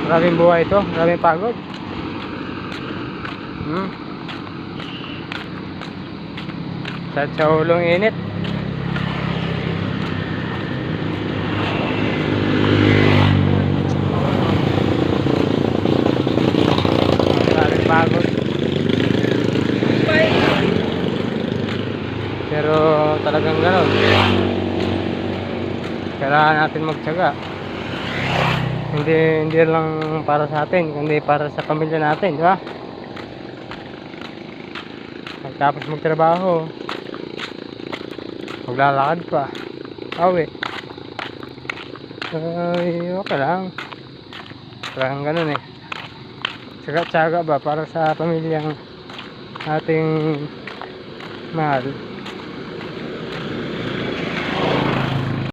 Maraming buhay ito, maraming pagod. Sa ulong init. Maraming pagod. Pero talagang gano'n. Kailangan natin magtiyaga. Hindi lang para sa atin, kundi para sa pamilya natin, di ba? Pagtapos magtrabaho, maglalakad pa, awi. Ay, okay lang. Parang ganun eh. Tsaga-tsaga ba para sa pamilyang ating mahal.